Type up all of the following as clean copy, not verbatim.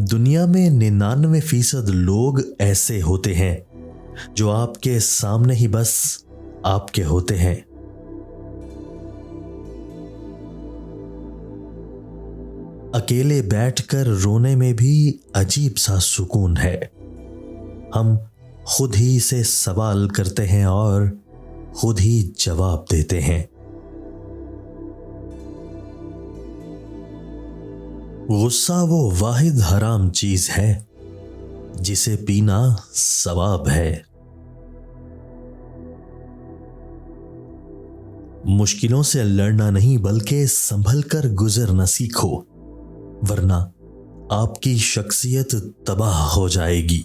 दुनिया में 99% लोग ऐसे होते हैं जो आपके सामने ही बस आपके होते हैं। अकेले बैठकर रोने में भी अजीब सा सुकून है। हम खुद ही से सवाल करते हैं और खुद ही जवाब देते हैं। गुस्सा वो वाहिद हराम चीज है जिसे पीना सवाब है। मुश्किलों से लड़ना नहीं बल्कि संभल कर गुजरना सीखो, वरना आपकी शख्सियत तबाह हो जाएगी।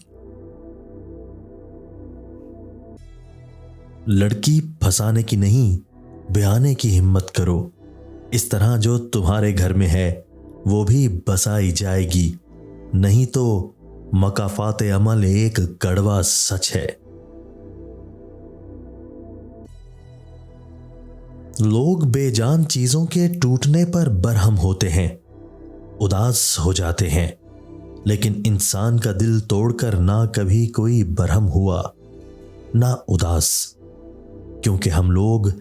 लड़की फंसाने की नहीं, ब्याने की हिम्मत करो। इस तरह जो तुम्हारे घर में है वो भी बसाई जाएगी, नहीं तो मकाफात अमल एक कड़वा सच है। लोग बेजान चीजों के टूटने पर बरहम होते हैं, उदास हो जाते हैं, लेकिन इंसान का दिल तोड़कर ना कभी कोई बरहम हुआ ना उदास, क्योंकि हम लोग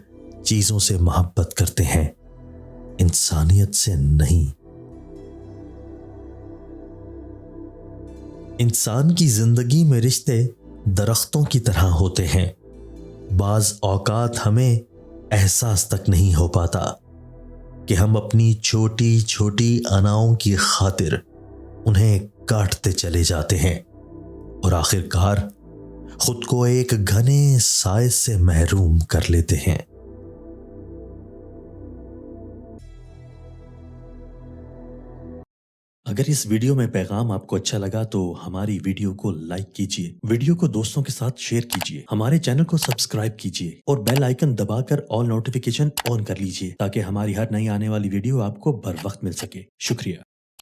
चीजों से मोहब्बत करते हैं, इंसानियत से नहीं। इंसान की जिंदगी में रिश्ते दरख्तों की तरह होते हैं। बाज औकात हमें एहसास तक नहीं हो पाता कि हम अपनी छोटी छोटी अनाओं की खातिर उन्हें काटते चले जाते हैं और आखिरकार खुद को एक घने साए से महरूम कर लेते हैं। अगर इस वीडियो में पैगाम आपको अच्छा लगा तो हमारी वीडियो को लाइक कीजिए, वीडियो को दोस्तों के साथ शेयर कीजिए, हमारे चैनल को सब्सक्राइब कीजिए और बेल आइकन दबाकर ऑल नोटिफिकेशन ऑन कर लीजिए ताकि हमारी हर नई आने वाली वीडियो आपको बर वक्त मिल सके। शुक्रिया।